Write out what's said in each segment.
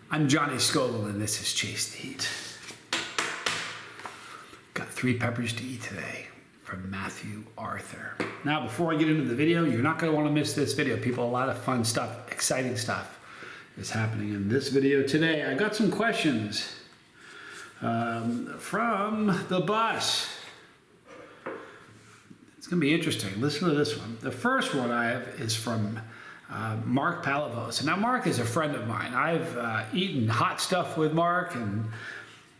I'm Johnny Scoville, and this is Chase the Heat. Got 3 peppers to eat today from Matthew Arthur. Now, before I get into the video, you're not going to want to miss this video. People, a lot of fun stuff, exciting stuff is happening in this video today. I got some questions from the bus. It's going to be interesting. Listen to this one. The first one I have is from Mark Palavos. And now Mark is a friend of mine. I've eaten hot stuff with Mark, and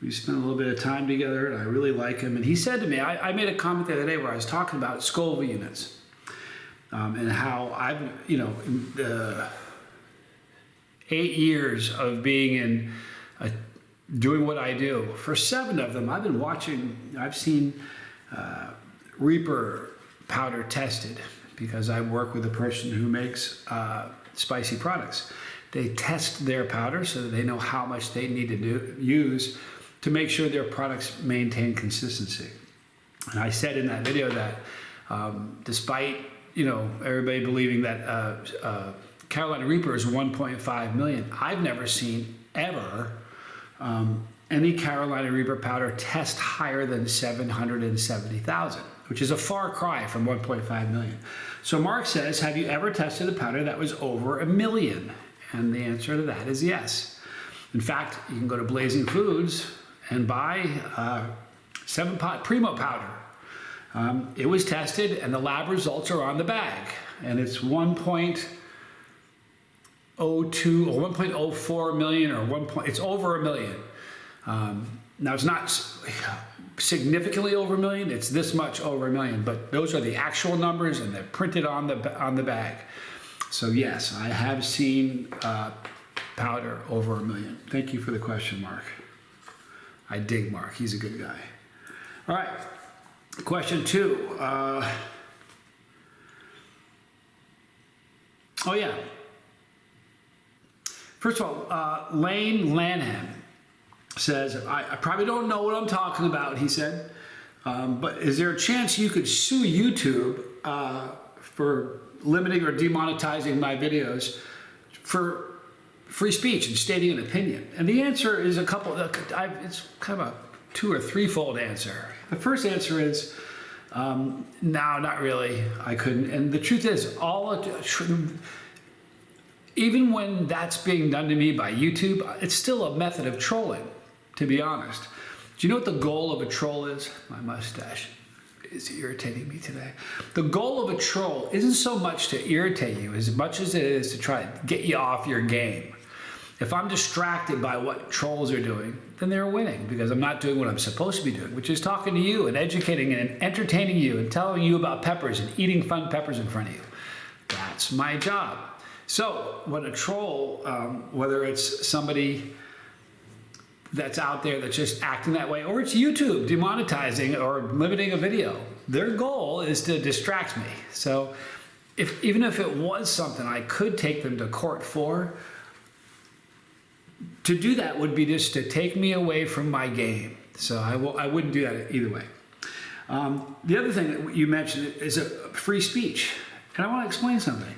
we spent a little bit of time together, and I really like him. And he said to me, I made a comment the other day where I was talking about Scoville units and how I've, in the 8 years of being in, doing what I do, for 7 of them, I've seen Reaper powder tested, because I work with a person who makes spicy products. They test their powder so that they know how much they need to use to make sure their products maintain consistency. And I said in that video that despite everybody believing that Carolina Reaper is 1.5 million, I've never seen ever any Carolina Reaper powder test higher than 770,000. which is a far cry from 1.5 million. So Mark says, have you ever tested a powder that was over 1 million? And the answer to that is yes. In fact, you can go to Blazing Foods and buy 7-pot Primo powder. It was tested, and the lab results are on the bag. And it's 1.02 or 1.04 million, or it's over 1 million. Now, it's not significantly over 1 million, it's this much over 1 million, but those are the actual numbers, and they're printed on the bag. So yes, I have seen powder over 1 million. Thank you for the question, Mark. I dig Mark, he's a good guy. All right, question 2. Oh yeah. First of all, Lane Lanham says, I probably don't know what I'm talking about, he said, but is there a chance you could sue YouTube for limiting or demonetizing my videos for free speech and stating an opinion? And the answer is it's kind of a 2 or 3-fold answer. The first answer is, no, not really, I couldn't. And the truth is, even when that's being done to me by YouTube, it's still a method of trolling, to be honest. Do you know what the goal of a troll is? My mustache is irritating me today. The goal of a troll isn't so much to irritate you as much as it is to try to get you off your game. If I'm distracted by what trolls are doing, then they're winning, because I'm not doing what I'm supposed to be doing, which is talking to you and educating and entertaining you and telling you about peppers and eating fun peppers in front of you. That's my job. So when a troll, whether it's somebody that's out there that's just acting that way, or it's YouTube demonetizing or limiting a video, their goal is to distract me. So even if it was something I could take them to court for, to do that would be just to take me away from my game. So I wouldn't do that either way. The other thing that you mentioned is free speech. And I want to explain something.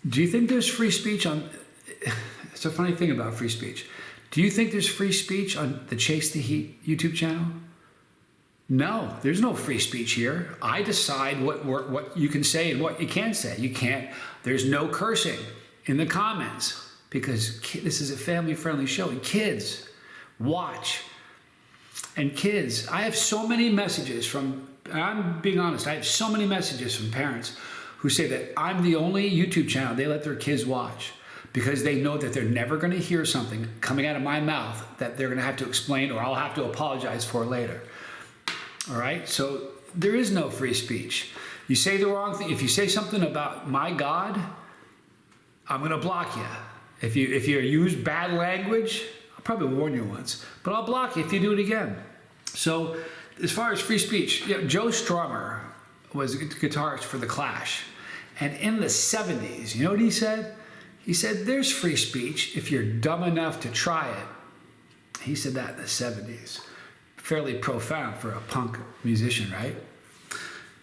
Do you think there's free speech on... It's a funny thing about free speech. Do you think there's free speech on the Chase the Heat YouTube channel? No, there's no free speech here. I decide what you can say and what you can't say. There's no cursing in the comments, because this is a family-friendly show, and kids watch. And kids, I have so many messages from, I'm being honest, I have so many messages from parents who say that I'm the only YouTube channel they let their kids watch, because they know that they're never going to hear something coming out of my mouth that they're going to have to explain, or I'll have to apologize for later. All right? So there is no free speech. You say the wrong thing. If you say something about my God, I'm going to block you. If you use bad language, I'll probably warn you once, but I'll block you if you do it again. So as far as free speech, Joe Strummer was a guitarist for The Clash. And in the 70s, you know what he said? He said, there's free speech if you're dumb enough to try it. He said that in the 70s. Fairly profound for a punk musician, right?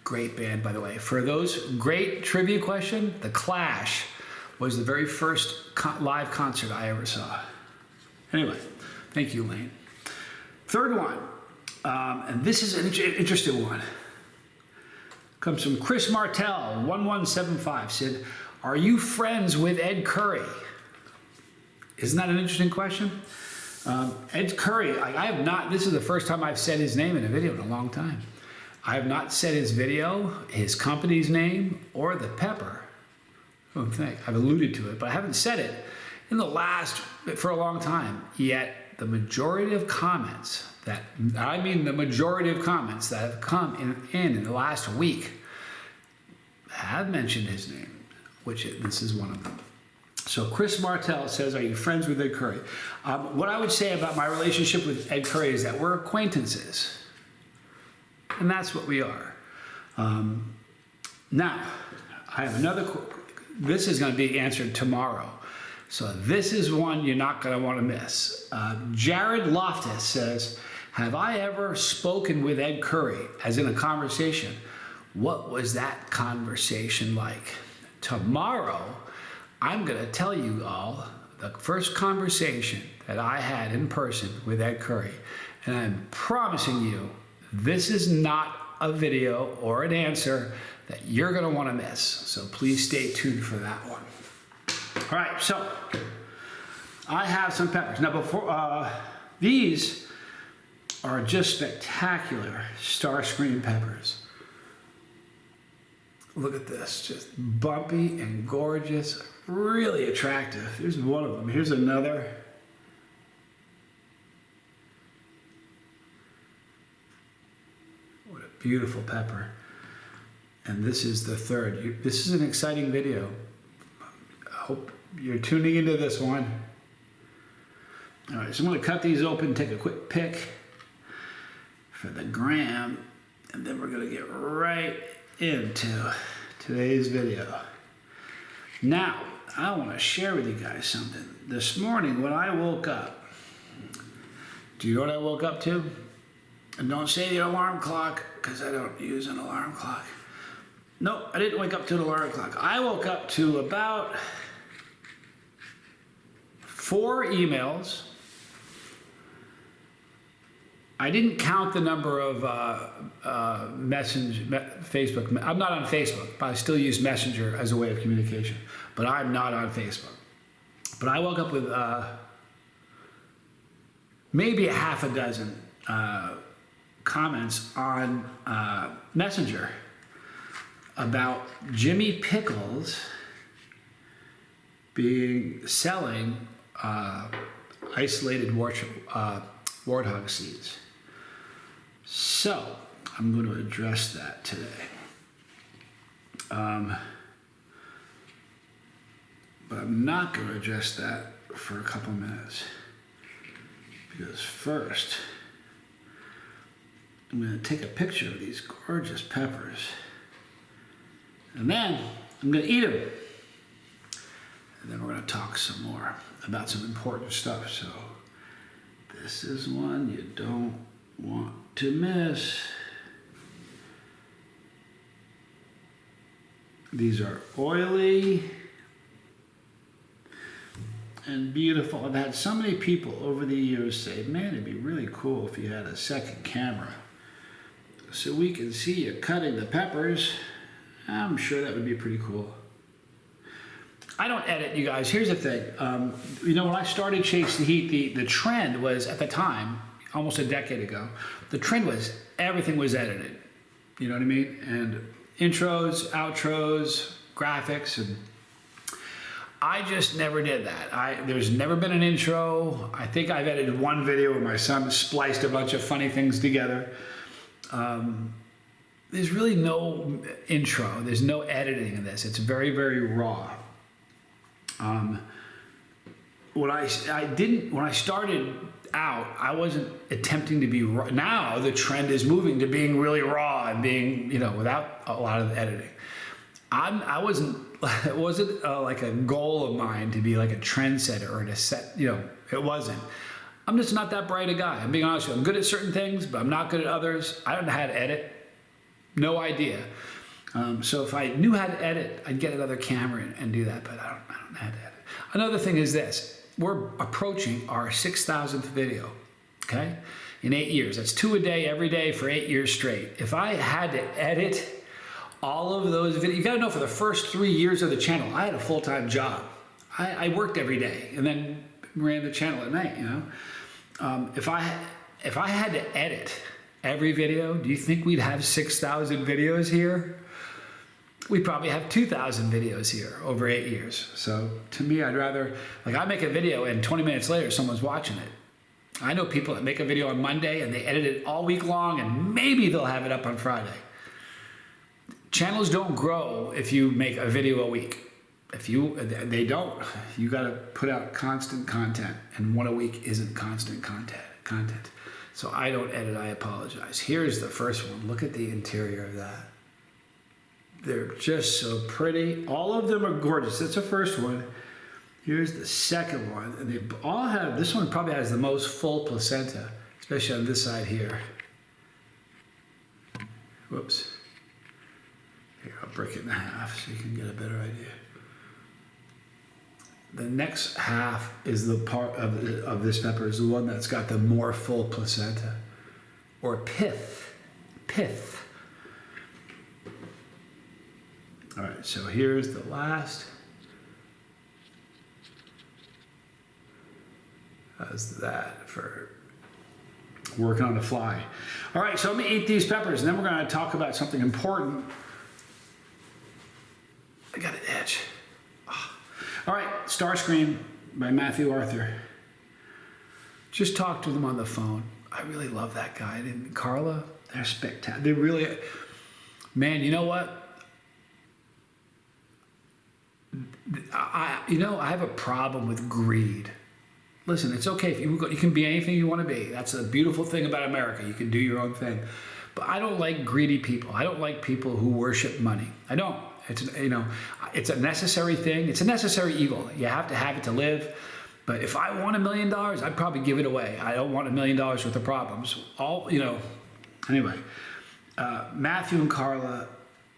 Great band, by the way. For those, great trivia question, The Clash was the very first live concert I ever saw. Anyway, thank you, Lane. Third one, and this is an interesting one. Comes from Chris Martell, 1175, said, are you friends with Ed Curry? Isn't that an interesting question? Ed Curry, I have not, this is the first time I've said his name in a video in a long time. I have not said his video, his company's name, or the pepper. I don't think. I've alluded to it, but I haven't said it for a long time. Yet, the majority of comments the majority of comments that have come in the last week have mentioned his name, this is one of them. So Chris Martell says, are you friends with Ed Curry? What I would say about my relationship with Ed Curry is that we're acquaintances. And that's what we are. Now, I have another, this is going to be answered tomorrow. So this is one you're not going to want to miss. Jared Loftus says, have I ever spoken with Ed Curry, as in a conversation? What was that conversation like? Tomorrow, I'm going to tell you all the first conversation that I had in person with Ed Curry. And I'm promising you, this is not a video or an answer that you're going to want to miss. So please stay tuned for that one. All right, so I have some peppers. Now, before these are just spectacular Starscream peppers. Look at this, just bumpy and gorgeous, really attractive. Here's one of them. Here's another. What a beautiful pepper. And this is the third. This is an exciting video. I hope you're tuning into this one. All right, so I'm going to cut these open, take a quick pick for the gram, and then we're going to get right into today's video. Now, I want to share with you guys something. This morning when I woke up, do you know what I woke up to? And don't say the alarm clock, because I don't use an alarm clock. No, I didn't wake up to an alarm clock. I woke up to about 4 emails. I didn't count the number of Facebook. I'm not on Facebook, but I still use Messenger as a way of communication. But I'm not on Facebook. But I woke up with maybe a half a dozen comments on Messenger about Jimmy Pickles selling isolated warthog seeds. So I'm going to address that today. But I'm not going to address that for a couple minutes, because first I'm going to take a picture of these gorgeous peppers, and then I'm going to eat them. And then we're going to talk some more about some important stuff. So this is one you don't want to miss. These are oily and beautiful. I've had so many people over the years say, man, it'd be really cool if you had a second camera so we can see you cutting the peppers. I'm sure that would be pretty cool. I don't edit, you guys. Here's the thing. When I started Chase the Heat, the trend was, at the time, almost a decade ago, the trend was everything was edited. You know what I mean? And intros, outros, graphics, and I just never did that. There's never been an intro. I think I've edited one video where my son spliced a bunch of funny things together. There's really no intro. There's no editing in this. It's very, very raw. When I started out, I wasn't attempting to be raw. Now the trend is moving to being really raw and being, without a lot of editing. It wasn't like a goal of mine to be like a trendsetter or to set, it wasn't. I'm just not that bright a guy. I'm being honest with you. I'm good at certain things, but I'm not good at others. I don't know how to edit. No idea. So if I knew how to edit, I'd get another camera and do that, but I don't know how to edit. Another thing is this. We're approaching our 6,000th video, okay? In 8 years. That's 2 a day, every day for 8 years straight. If I had to edit all of those videos, you gotta know for the first 3 years of the channel, I had a full-time job. I worked every day and then ran the channel at night, you know? If I had to edit every video, do you think we'd have 6,000 videos here? We'd probably have 2,000 videos here over 8 years. So to me, I'd rather, like I make a video and 20 minutes later, someone's watching it. I know people that make a video on Monday and they edit it all week long and maybe they'll have it up on Friday. Channels don't grow if you make a video a week. They don't. You got to put out constant content, and one a week isn't constant content. So I don't edit, I apologize. Here's the first one. Look at the interior of that. They're just so pretty. All of them are gorgeous. That's the first one. Here's the second one. And they all have, this one probably has the most full placenta, especially on this side here. Whoops. Here, I'll break it in half so you can get a better idea. The next half is the part of this pepper is the one that's got the more full placenta, or pith. All right, so here's the last. How's that for working on the fly? All right, so let me eat these peppers, and then we're going to talk about something important. I got an itch. All right, Starscream by Matthew Arthur. Just talked to them on the phone. I really love that guy. And Carla, they're spectacular. They really, man, you know what? I have a problem with greed. Listen, it's okay if you can be anything you want to be. That's a beautiful thing about America. You can do your own thing. But I don't like greedy people. I don't like people who worship money. I don't. It's a necessary thing. It's a necessary evil. You have to have it to live. But if I want $1 million, I'd probably give it away. I don't want $1 million worth of problems. Anyway, Matthew and Carla,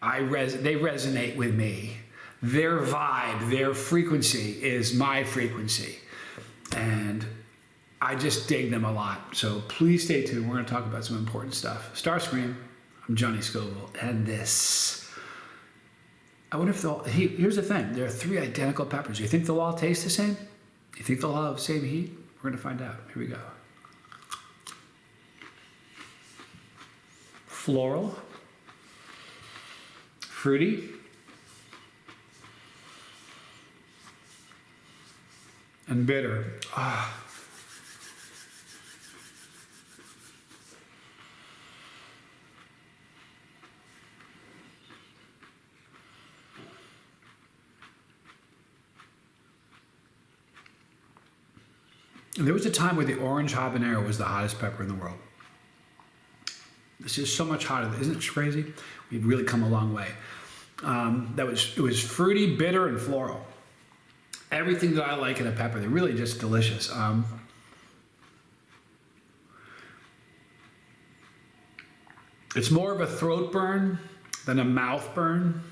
they resonate with me. Their vibe, their frequency is my frequency. And I just dig them a lot. So please stay tuned. We're going to talk about some important stuff. Starscream, I'm Johnny Scoville, and this. I wonder if here's the thing. There are 3 identical peppers. You think they'll all taste the same? You think they'll all have the same heat? We're going to find out. Here we go. Floral. Fruity. And bitter. Ah. There was a time where the orange habanero was the hottest pepper in the world. This is so much hotter. Isn't it crazy? We've really come a long way. It was fruity, bitter, and floral. Everything that I like in a pepper. They're really just delicious. It's more of a throat burn than a mouth burn.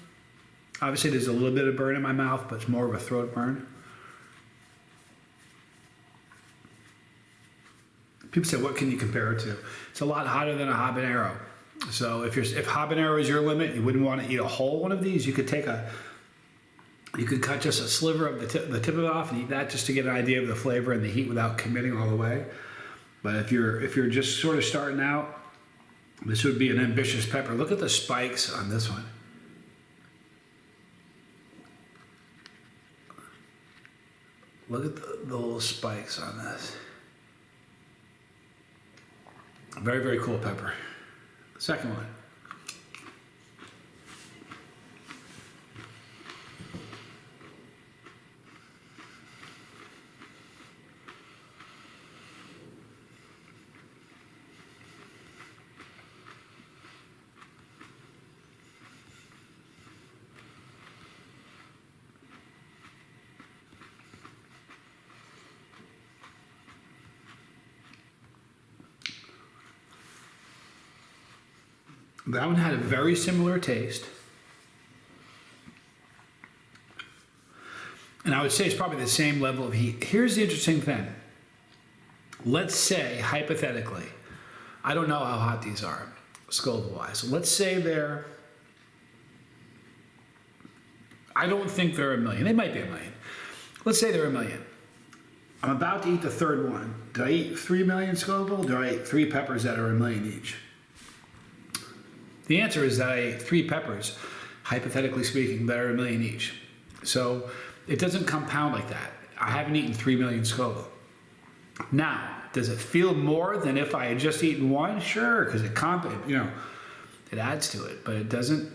Obviously, there's a little bit of burn in my mouth, but it's more of a throat burn. People say, what can you compare it to? It's a lot hotter than a habanero. So if habanero is your limit, you wouldn't want to eat a whole one of these. You could cut just a sliver of the tip of it off and eat that just to get an idea of the flavor and the heat without committing all the way. But if you're just sort of starting out, this would be an ambitious pepper. Look at the spikes on this one. Look at the little spikes on this. Very, very cool pepper. Second one. That one had a very similar taste. And I would say it's probably the same level of heat. Here's the interesting thing. Let's say, hypothetically, I don't know how hot these are, Scoville-wise. Let's say they're, I don't think they're 1 million. They might be 1 million. Let's say they're 1 million. I'm about to eat the third one. Do I eat 3 million Scoville? Do I eat 3 peppers that are 1 million each? The answer is that I ate 3 peppers, hypothetically speaking, that are 1 million each. So it doesn't compound like that. I haven't eaten 3 million Scoville. Now, does it feel more than if I had just eaten one? Sure, because it adds to it, but it doesn't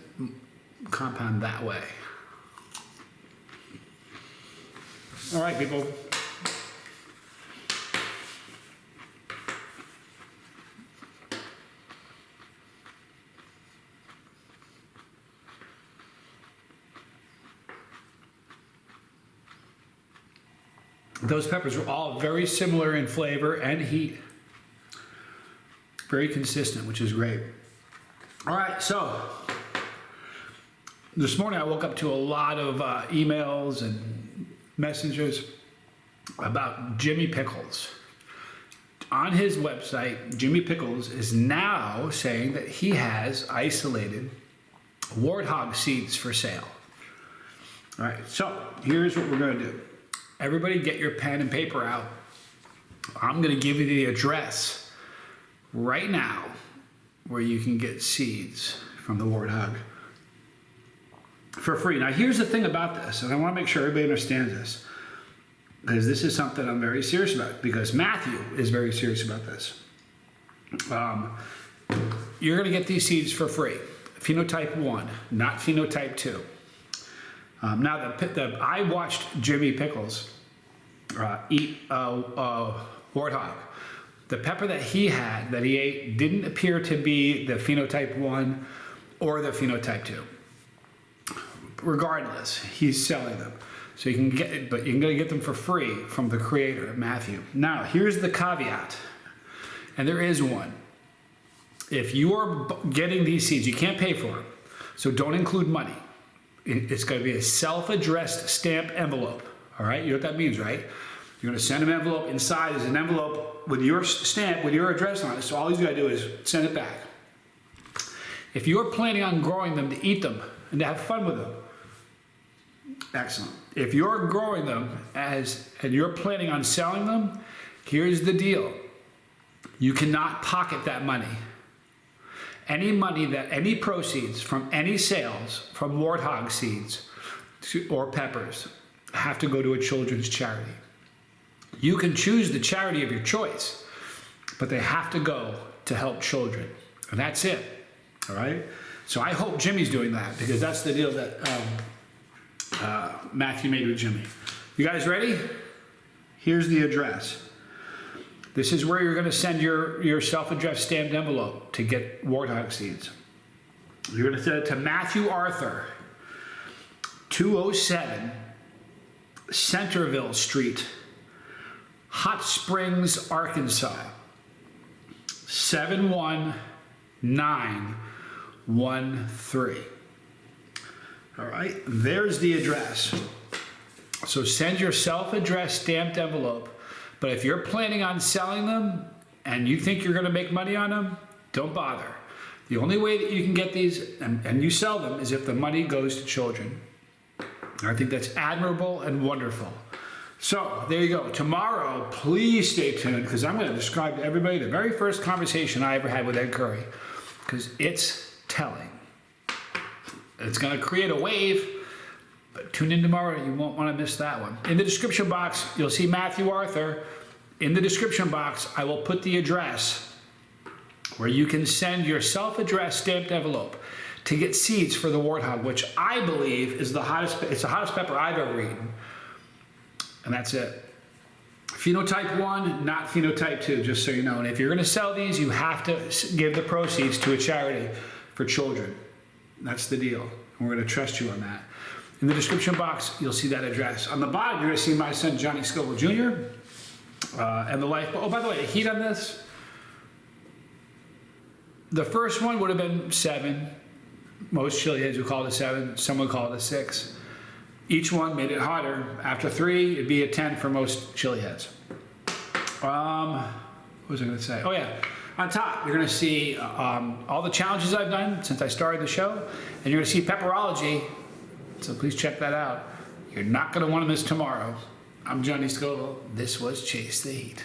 compound that way. All right, people. Those peppers were all very similar in flavor and heat. Very consistent, which is great. All right, so this morning I woke up to a lot of emails and messages about Jimmy Pickles. On his website, Jimmy Pickles is now saying that he has isolated warthog seeds for sale. All right, so here's what we're going to do. Everybody get your pen and paper out. I'm going to give you the address right now where you can get seeds from the warthog for free. Now, here's the thing about this, and I want to make sure everybody understands this, because this is something I'm very serious about, because Matthew is very serious about this. You're going to get these seeds for free. Phenotype 1, not phenotype 2. Now, I watched Jimmy Pickles eat warthog. The pepper that he ate, didn't appear to be the phenotype 1 or the phenotype 2. Regardless, he's selling them. So you can get it, but you're going to get them for free from the creator, Matthew. Now, here's the caveat, and there is one. If you are getting these seeds, you can't pay for them, so don't include money. It's going to be a self-addressed stamp envelope. All right, you know what that means, right? You're going to send an envelope. Inside is an envelope with your stamp, with your address on it. So all you got to do is send it back. If you're planning on growing them to eat them and to have fun with them, excellent. If you're growing them and you're planning on selling them, here's the deal. You cannot pocket that money. Any proceeds from any sales from warthog seeds or peppers have to go to a children's charity. You can choose the charity of your choice, but they have to go to help children. And that's it. All right? So I hope Jimmy's doing that, because that's the deal that Matthew made with Jimmy. You guys ready? Here's the address. This is where you're going to send your self-addressed stamped envelope to get warthog seeds. You're going to send it to Matthew Arthur, 207 Centerville Street, Hot Springs, Arkansas, 71913. All right, there's the address. So send your self-addressed stamped envelope. But if you're planning on selling them and you think you're going to make money on them, don't bother. The only way that you can get these and you sell them is if the money goes to children. I think that's admirable and wonderful. So there you go. Tomorrow, please stay tuned, because I'm going to describe to everybody the very first conversation I ever had with Ed Curry, because it's telling. It's going to create a wave. But tune in tomorrow, you won't want to miss that one. In the description box, you'll see Matthew Arthur. In the description box, I will put the address where you can send your self-addressed stamped envelope to get seeds for the warthog, which I believe is the hottest pepper I've ever eaten. And that's it. Phenotype 1, not phenotype 2, just so you know. And if you're going to sell these, you have to give the proceeds to a charity for children. That's the deal. And we're going to trust you on that. In the description box, you'll see that address. On the bottom, you're going to see my son, Johnny Scoville Jr. And the life. Oh, by the way, the heat on this. The first one would have been 7. Most chili heads would call it a 7. Some would call it a 6. Each one made it hotter. After 3, it'd be a 10 for most chili heads. What was I going to say? Oh yeah, on top you're going to see all the challenges I've done since I started the show, and you're going to see pepperology. So please check that out. You're not going to want to miss tomorrow. I'm Johnny Scoville. This was Chase the Heat.